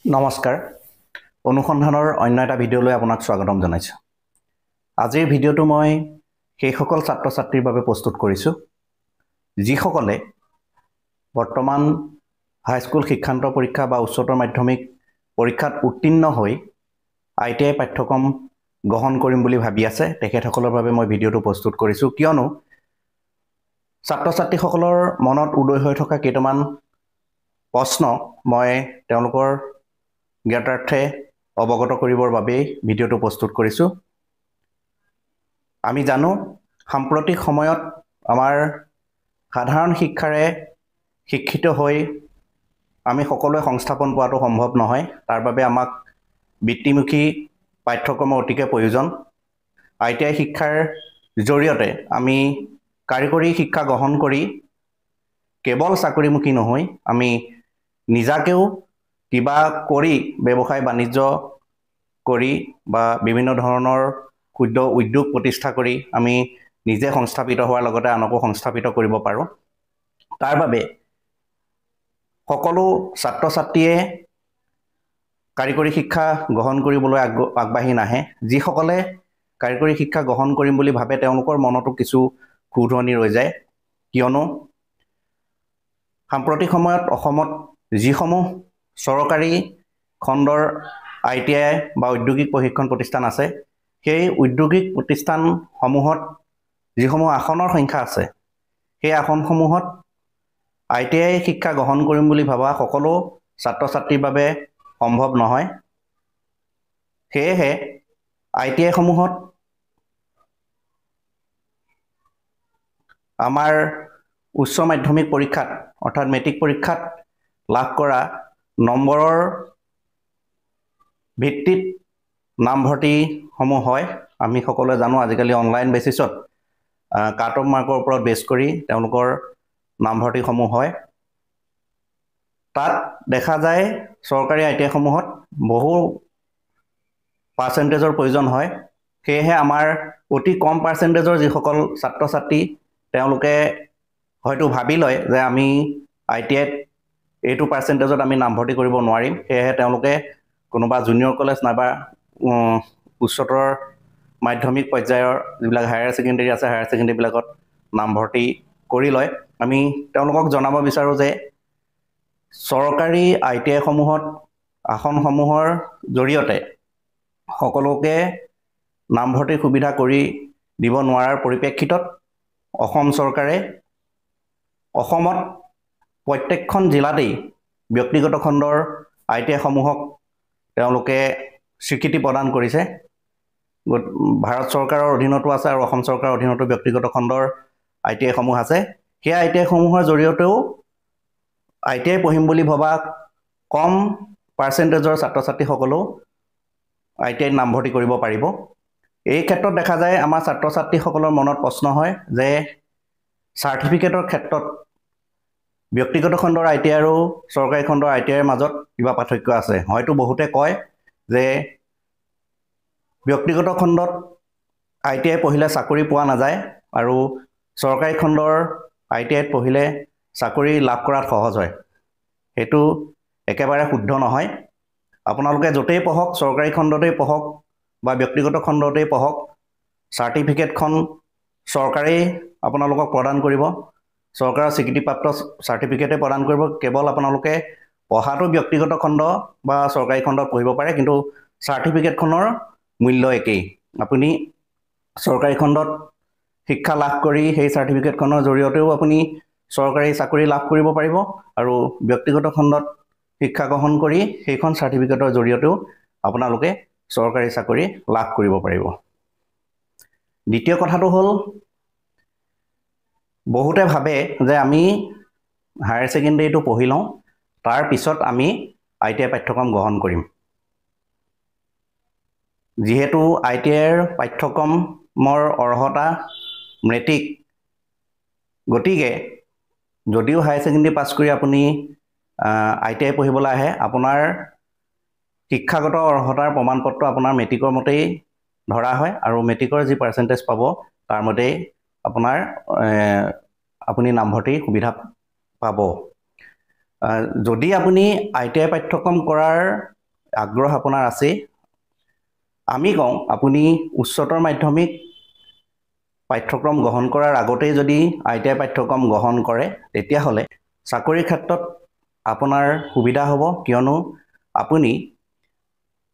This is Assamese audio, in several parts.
নমস্কাৰ অনুসন্ধানৰ অন্য এটা ভিডিঅ'লৈ আপোনাক স্বাগতম জনাইছোঁ। আজিৰ ভিডিঅ'টো মই সেইসকল ছাত্ৰ ছাত্ৰীৰ বাবে প্ৰস্তুত কৰিছোঁ যিসকলে বৰ্তমান হাইস্কুল শিক্ষান্ত পৰীক্ষা বা উচ্চতৰ মাধ্যমিক পৰীক্ষাত উত্তীৰ্ণ হৈ ITI পাঠ্যক্ৰম গ্ৰহণ কৰিম বুলি ভাবি আছে। তেখেতসকলৰ বাবে মই ভিডিঅ'টো প্ৰস্তুত কৰিছোঁ কিয়নো ছাত্ৰ ছাত্ৰীসকলৰ মনত উদয় হৈ থকা কেইটামান প্ৰশ্ন মই তেওঁলোকৰ জ্ঞাতাৰ্থে অৱগত কৰিবৰ বাবে ভিডিঅ'টো প্ৰস্তুত কৰিছোঁ। আমি জানো সাম্প্ৰতিক সময়ত আমাৰ সাধাৰণ শিক্ষাৰে শিক্ষিত হৈ আমি সকলোৱে সংস্থাপন পোৱাটো সম্ভৱ নহয়। তাৰ বাবে আমাক বৃত্তিমুখী পাঠ্যক্ৰমৰ অতিকে প্ৰয়োজন। ITI শিক্ষাৰ জৰিয়তে আমি কাৰিকৰী শিক্ষা গ্ৰহণ কৰি কেৱল চাকৰিমুখী নহয়, আমি নিজাকেও কিবা কৰি ব্যৱসায় বাণিজ্য কৰি বা বিভিন্ন ধৰণৰ ক্ষুদ্ৰ উদ্যোগ প্ৰতিষ্ঠা কৰি আমি নিজে সংস্থাপিত হোৱাৰ লগতে আনকো সংস্থাপিত কৰিব পাৰোঁ। তাৰ বাবে সকলো ছাত্ৰ ছাত্ৰীয়ে কাৰিকৰী শিক্ষা গ্ৰহণ কৰিবলৈ আগবাঢ়ি নাহে। যিসকলে কাৰিকৰী শিক্ষা গ্ৰহণ কৰিম বুলি ভাবে তেওঁলোকৰ মনতো কিছু খুঁধুৱনি ৰৈ যায়, কিয়নো সাম্প্ৰতিক সময়ত অসমত যিসমূহ চৰকাৰী খণ্ডৰ ITI বা ঔদ্যোগিক প্ৰশিক্ষণ প্ৰতিষ্ঠান আছে, সেই ঔদ্যোগিক প্ৰতিষ্ঠানসমূহত যিসমূহ আসনৰ সংখ্যা আছে, সেই আসনসমূহত ITI শিক্ষা গ্ৰহণ কৰিম বুলি ভবা সকলো ছাত্ৰ ছাত্ৰীৰ বাবে সম্ভৱ নহয়। সেয়েহে ITI সমূহত আমাৰ উচ্চ মাধ্যমিক পৰীক্ষাত অৰ্থাৎ মেট্ৰিক পৰীক্ষাত লাভ কৰা নম্বৰৰ ভিত্তিত নামভৰ্তিসমূহ হয়। আমি সকলোৱে জানো আজিকালি অনলাইন বেচিছত কাট অফ মাৰ্কৰ ওপৰত বেছ কৰি তেওঁলোকৰ নামভৰ্তিসমূহ হয়। তাত দেখা যায় চৰকাৰী ITI সমূহত বহু পাৰ্চেণ্টেজৰ প্ৰয়োজন হয়। সেয়েহে আমাৰ অতি কম পাৰ্চেণ্টেজৰ যিসকল ছাত্ৰ ছাত্ৰী তেওঁলোকে হয়তো ভাবি লয় যে আমি ITIত এইটো পাৰ্চেণ্টেজত আমি নামভৰ্তি কৰিব নোৱাৰিম। সেয়েহে তেওঁলোকে কোনোবা জুনিয়ৰ কলেজ নাইবা উচ্চতৰ মাধ্যমিক পৰ্যায়ৰ যিবিলাক হায়াৰ ছেকেণ্ডেৰী আছে, হায়াৰ ছেকেণ্ডেৰীবিলাকত নামভৰ্তি কৰি লয়। আমি তেওঁলোকক জনাব বিচাৰোঁ যে চৰকাৰী ITI সমূহত আসনসমূহৰ জৰিয়তে সকলোকে নামভৰ্তিৰ সুবিধা কৰি দিব নোৱাৰাৰ পৰিপ্ৰেক্ষিতত অসম চৰকাৰে অসমত প্ৰত্যেকখন জিলাতেই ব্যক্তিগত খণ্ডৰ ITI সমূহক তেওঁলোকে স্বীকৃতি প্ৰদান কৰিছে। ভাৰত চৰকাৰৰ অধীনতো আছে আৰু অসম চৰকাৰৰ অধীনতো ব্যক্তিগত খণ্ডৰ ITI সমূহ আছে। সেই ITI সমূহৰ জৰিয়তেও ITI পঢ়িম বুলি ভবা কম পাৰ্চেণ্টেজৰ ছাত্ৰ ছাত্ৰীসকলেও ITIত নামভৰ্তি কৰিব পাৰিব। এই ক্ষেত্ৰত দেখা যায় আমাৰ ছাত্ৰ ছাত্ৰীসকলৰ মনত প্ৰশ্ন হয় যে চাৰ্টিফিকেটৰ ক্ষেত্ৰত ব্যক্তিগত খণ্ডৰ ITI আৰু চৰকাৰী খণ্ডৰ ITIৰ মাজত কিবা পাৰ্থক্য আছে। হয়তো বহুতে কয় যে ব্যক্তিগত খণ্ডত ITI পঢ়িলে চাকৰি পোৱা নাযায় আৰু চৰকাৰী খণ্ডৰ ITIত পঢ়িলে চাকৰি লাভ কৰাত সহজ হয়। সেইটো একেবাৰে শুদ্ধ নহয়। আপোনালোকে য'তেই পঢ়ক, চৰকাৰী খণ্ডতেই পঢ়ক বা ব্যক্তিগত খণ্ডতেই পঢ়ক, চাৰ্টিফিকেটখন চৰকাৰেই আপোনালোকক প্ৰদান কৰিব। চৰকাৰৰ স্বীকৃতিপ্ৰাপ্ত চাৰ্টিফিকেটে প্ৰদান কৰিব। কেৱল আপোনালোকে পঢ়াটো ব্যক্তিগত খণ্ড বা চৰকাৰী খণ্ডত পঢ়িব পাৰে, কিন্তু চাৰ্টিফিকেটখনৰ মূল্য একেই। আপুনি চৰকাৰী খণ্ডত শিক্ষা লাভ কৰি সেই চাৰ্টিফিকেটখনৰ জৰিয়তেও আপুনি চৰকাৰী চাকৰি লাভ কৰিব পাৰিব আৰু ব্যক্তিগত খণ্ডত শিক্ষা গ্ৰহণ কৰি সেইখন চাৰ্টিফিকেটৰ জৰিয়তেও আপোনালোকে চৰকাৰী চাকৰি লাভ কৰিব পাৰিব। দ্বিতীয় কথাটো হ'ল বহুতে ভাবে যে আমি হায়াৰ ছেকেণ্ডেৰীটো পঢ়ি লওঁ, তাৰ পিছত আমি ITI পাঠ্যক্ৰম গ্ৰহণ কৰিম। যিহেতু ITIৰ পাঠ্যক্ৰমৰ অৰ্হতা মেট্ৰিক, গতিকে যদিও হায়াৰ ছেকেণ্ডেৰী পাছ কৰি আপুনি ITI পঢ়িবলৈ আহে, আপোনাৰ শিক্ষাগত অৰ্হতাৰ প্ৰমাণপত্ৰ আপোনাৰ মেট্ৰিকৰ মতেই ধৰা হয় আৰু মেট্ৰিকৰ যি পাৰ্চেণ্টেজ পাব তাৰ মতেই আপোনাৰ আপুনি নামভৰ্তিৰ সুবিধা পাব। যদি আপুনি ITI পাঠ্যক্ৰম কৰাৰ আগ্ৰহ আপোনাৰ আছে, আমি কওঁ আপুনি উচ্চতৰ মাধ্যমিক পাঠ্যক্ৰম গ্ৰহণ কৰাৰ আগতেই যদি ITI পাঠ্যক্ৰম গ্ৰহণ কৰে তেতিয়াহ'লে চাকৰিৰ ক্ষেত্ৰত আপোনাৰ সুবিধা হ'ব, কিয়নো আপুনি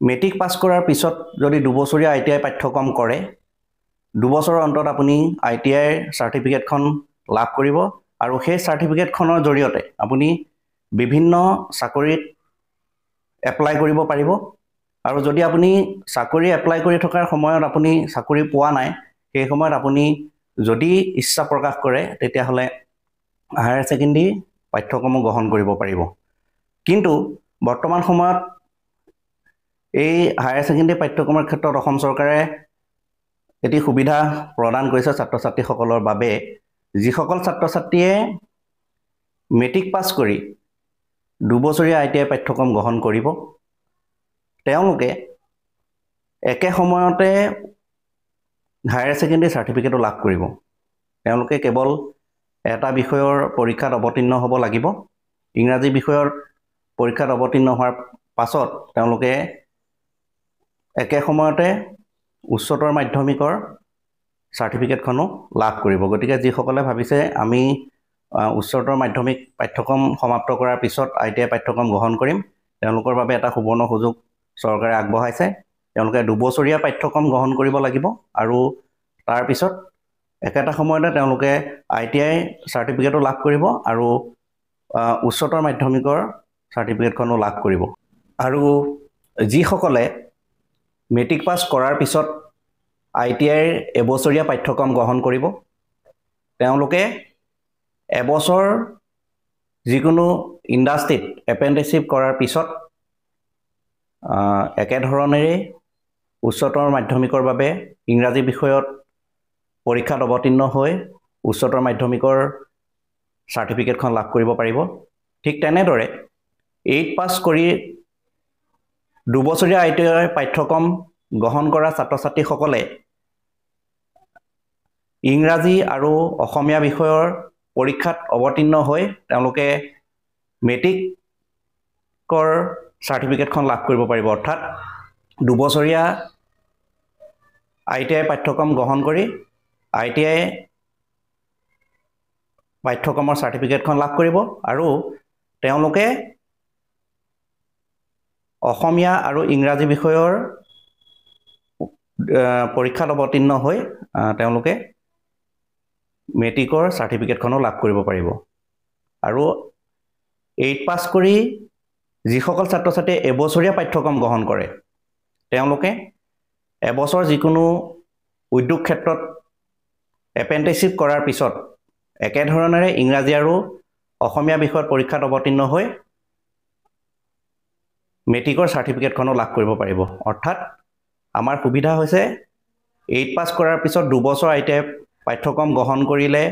মেট্ৰিক পাছ কৰাৰ পিছত যদি দুবছৰীয়া ITI পাঠ্যক্ৰম কৰে, দুবছৰৰ অন্তত আপুনি ITI চাৰ্টিফিকেটখন লাভ কৰিব আৰু সেই চাৰ্টিফিকেটখনৰ জৰিয়তে আপুনি বিভিন্ন চাকৰিত এপ্লাই কৰিব পাৰিব। আৰু যদি আপুনি চাকৰি এপ্লাই কৰি থকাৰ সময়ত আপুনি চাকৰি পোৱা নাই, সেই সময়ত আপুনি যদি ইচ্ছা প্ৰকাশ কৰে তেতিয়াহ'লে হায়াৰ ছেকেণ্ডেৰী পাঠ্যক্ৰমো গ্ৰহণ কৰিব পাৰিব। কিন্তু বৰ্তমান সময়ত এই হায়াৰ ছেকেণ্ডেৰী পাঠ্যক্ৰমৰ ক্ষেত্ৰত অসম চৰকাৰে এটি সুবিধা প্ৰদান কৰিছে ছাত্ৰ ছাত্ৰীসকলৰ বাবে। যিসকল ছাত্ৰ ছাত্ৰীয়ে মেট্ৰিক পাছ কৰি দুবছৰীয়া ITI পাঠ্যক্ৰম গ্ৰহণ কৰিব, তেওঁলোকে একে সময়তে হায়াৰ ছেকেণ্ডেৰী চাৰ্টিফিকেটো লাভ কৰিব। তেওঁলোকে কেৱল এটা বিষয়ৰ পৰীক্ষাত অৱতীৰ্ণ হ'ব লাগিব। ইংৰাজী বিষয়ৰ পৰীক্ষাত অৱতীৰ্ণ হোৱাৰ পাছত তেওঁলোকে একে সময়তে উচ্চতৰ মাধ্যমিকৰ চাৰ্টিফিকেটখনো লাভ কৰিব। গতিকে যিসকলে ভাবিছে আমি উচ্চতৰ মাধ্যমিক পাঠ্যক্ৰম সমাপ্ত কৰাৰ পিছত ITI পাঠ্যক্ৰম গ্ৰহণ কৰিম, তেওঁলোকৰ বাবে এটা সুবৰ্ণ সুযোগ চৰকাৰে আগবঢ়াইছে। তেওঁলোকে দুবছৰীয়া পাঠ্যক্ৰম গ্ৰহণ কৰিব লাগিব আৰু তাৰপিছত একেটা সময়তে তেওঁলোকে ITI চাৰ্টিফিকেটো লাভ কৰিব আৰু উচ্চতৰ মাধ্যমিকৰ চাৰ্টিফিকেটখনো লাভ কৰিব। আৰু যিসকলে মেট্ৰিক পাছ কৰাৰ পিছত ITIৰ এবছৰীয়া পাঠ্যক্ৰম গ্ৰহণ কৰিব, তেওঁলোকে এবছৰ যিকোনো ইণ্ডাষ্ট্ৰীত এপ্ৰেণ্টিছশ্বিপ কৰাৰ পিছত একেধৰণেৰে উচ্চতৰ মাধ্যমিকৰ বাবে ইংৰাজী বিষয়ত পৰীক্ষাত অৱতীৰ্ণ হৈ উচ্চতৰ মাধ্যমিকৰ চাৰ্টিফিকেটখন লাভ কৰিব পাৰিব। ঠিক তেনেদৰে 8 পাছ কৰি দুবছৰীয়া ITI পাঠ্যক্ৰম গ্ৰহণ কৰা ছাত্ৰ ছাত্ৰীসকলে ইংৰাজী আৰু অসমীয়া বিষয়ৰ পৰীক্ষাত অৱতীৰ্ণ হৈ তেওঁলোকে মেট্ৰিকৰ চাৰ্টিফিকেটখন লাভ কৰিব পাৰিব। অৰ্থাৎ দুবছৰীয়া ITI পাঠ্যক্ৰম গ্ৰহণ কৰি ITI পাঠ্যক্ৰমৰ চাৰ্টিফিকেটখন লাভ কৰিব আৰু তেওঁলোকে অসমীয়া আৰু ইংৰাজী বিষয়ৰ পৰীক্ষাত অৱতীৰ্ণ হৈ তেওঁলোকে মেট্ৰিকৰ চাৰ্টিফিকেটখনো লাভ কৰিব পাৰিব। আৰু 8 পাছ কৰি যিসকল ছাত্ৰ ছাত্ৰীয়ে এবছৰীয়া পাঠ্যক্ৰম গ্ৰহণ কৰে, তেওঁলোকে এবছৰ যিকোনো উদ্যোগ ক্ষেত্ৰত এপ্ৰেণ্টিছশ্বিপ কৰাৰ পিছত একেধৰণেৰে ইংৰাজী আৰু অসমীয়া বিষয়ত পৰীক্ষাত অৱতীৰ্ণ হৈ মেট্ৰিকৰ চাৰ্টিফিকেটখনো লাভ কৰিব পাৰিব। অৰ্থাৎ আমাৰ সুবিধা হৈছে 8 পাছ কৰাৰ পিছত দুবছৰ ITI পাঠ্যক্ৰম গ্ৰহণ কৰিলে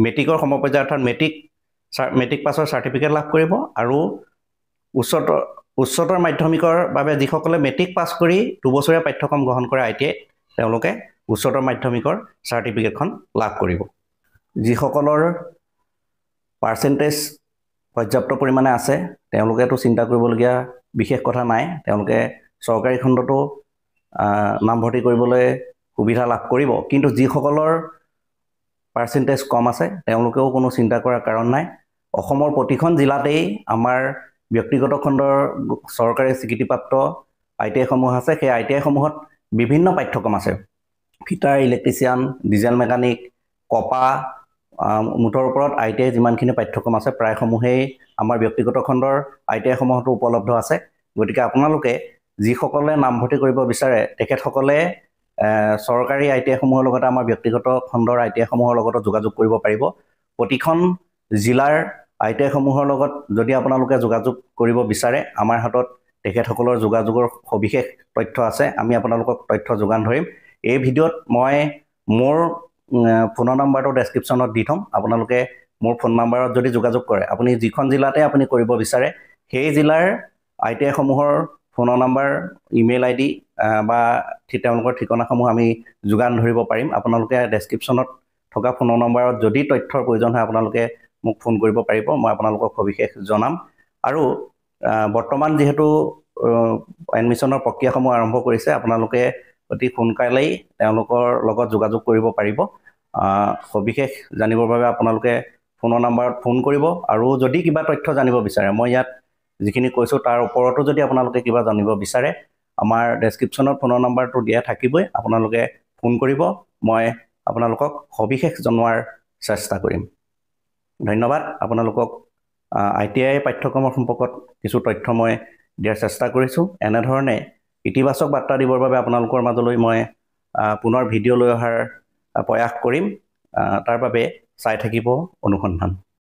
মেট্ৰিকৰ সমপৰ্যায় অৰ্থাৎ মেট্ৰিক পাছৰ চাৰ্টিফিকেট লাভ কৰিব আৰু উচ্চতৰ মাধ্যমিকৰ বাবে যিসকলে মেট্ৰিক পাছ কৰি দুবছৰীয়া পাঠ্যক্ৰম গ্ৰহণ কৰে ITI, তেওঁলোকে উচ্চতৰ মাধ্যমিকৰ চাৰ্টিফিকেটখন লাভ কৰিব। যিসকলৰ পাৰ্চেণ্টেজ পৰ্যাপ্ত পৰিমাণে আছে তেওঁলোকেতো চিন্তা কৰিবলগীয়া বিশেষ কথা নাই, তেওঁলোকে চৰকাৰী খণ্ডতো নামভৰ্তি কৰিবলৈ সুবিধা লাভ কৰিব। কিন্তু যিসকলৰ পাৰ্চেণ্টেজ কম আছে তেওঁলোকেও কোনো চিন্তা কৰাৰ কাৰণ নাই। অসমৰ প্ৰতিখন জিলাতেই আমাৰ ব্যক্তিগত খণ্ডৰ চৰকাৰী স্বীকৃতিপ্ৰাপ্ত ITI সমূহ আছে। সেই ITI সমূহত বিভিন্ন পাঠ্যক্ৰম আছে। ফিটাৰ, ইলেক্ট্ৰিচিয়ান, ডিজেল মেকানিক, কপা, মুঠৰ ওপৰত ITI যিমানখিনি পাঠ্যক্ৰম আছে প্ৰায়সমূহেই আমাৰ ব্যক্তিগত খণ্ডৰ ITI সমূহতো উপলব্ধ আছে। গতিকে আপোনালোকে যিসকলে নামভৰ্তি কৰিব বিচাৰে তেখেতসকলে চৰকাৰী ITI সমূহৰ লগতে আমাৰ ব্যক্তিগত খণ্ডৰ ITI সমূহৰ লগতো যোগাযোগ কৰিব পাৰিব। প্ৰতিখন জিলাৰ ITI সমূহৰ লগত যদি আপোনালোকে যোগাযোগ কৰিব বিচাৰে, আমাৰ হাতত তেখেতসকলৰ যোগাযোগৰ সবিশেষ তথ্য আছে, আমি আপোনালোকক তথ্য যোগান ধৰিম। এই ভিডিঅ'ত মই মোৰ ফোনৰ নাম্বাৰটো ডেছক্ৰিপশ্যনত দি থ'ম। আপোনালোকে মোৰ ফোন নাম্বাৰত যদি যোগাযোগ কৰে, আপুনি যিখন জিলাতে আপুনি কৰিব বিচাৰে সেই জিলাৰ ITI সমূহৰ ফোনৰ নাম্বাৰ, ইমেইল ID বা তেওঁলোকৰ ঠিকনাসমূহ আমি যোগান ধৰিব পাৰিম। আপোনালোকে ডেছক্ৰিপশ্যনত থকা ফোনৰ নম্বৰত যদি তথ্যৰ প্ৰয়োজন হয় আপোনালোকে মোক ফোন কৰিব পাৰিব, মই আপোনালোকক সবিশেষ জনাম। আৰু বৰ্তমান যিহেতু এডমিশ্যনৰ প্ৰক্ৰিয়াসমূহ আৰম্ভ কৰিছে আপোনালোকে অতি সোনকালেই তেওঁলোকৰ লগত যোগাযোগ কৰিব পাৰিব সবিশেষ জানিবৰ বাবে আপোনালোকে ফোনৰ নাম্বাৰত ফোন কৰিব আৰু যদি কিবা তথ্য জানিব বিচাৰে মই ইয়াত যিখিনি কৈছোঁ তাৰ ওপৰতো যদি আপোনালোকে কিবা জানিব বিচাৰে আমাৰ ডেছক্ৰিপশ্যনত ফোনৰ নাম্বাৰটো দিয়া থাকিবই আপোনালোকে ফোন কৰিব মই আপোনালোকক সবিশেষ জনোৱাৰ চেষ্টা কৰিম ধন্যবাদ আপোনালোকক ITI পাঠ্যক্ৰমৰ সম্পৰ্কত কিছু তথ্য মই দিয়াৰ চেষ্টা কৰিছোঁ এনেধৰণে ইতিবাচক বাৰ্তা দিবৰ বাবে আপোনালোকৰ মাজলৈ মই পুনৰ ভিডিঅ' লৈ অহাৰ প্ৰয়াস কৰিম তাৰ বাবে চাই থাকিব অনুসন্ধান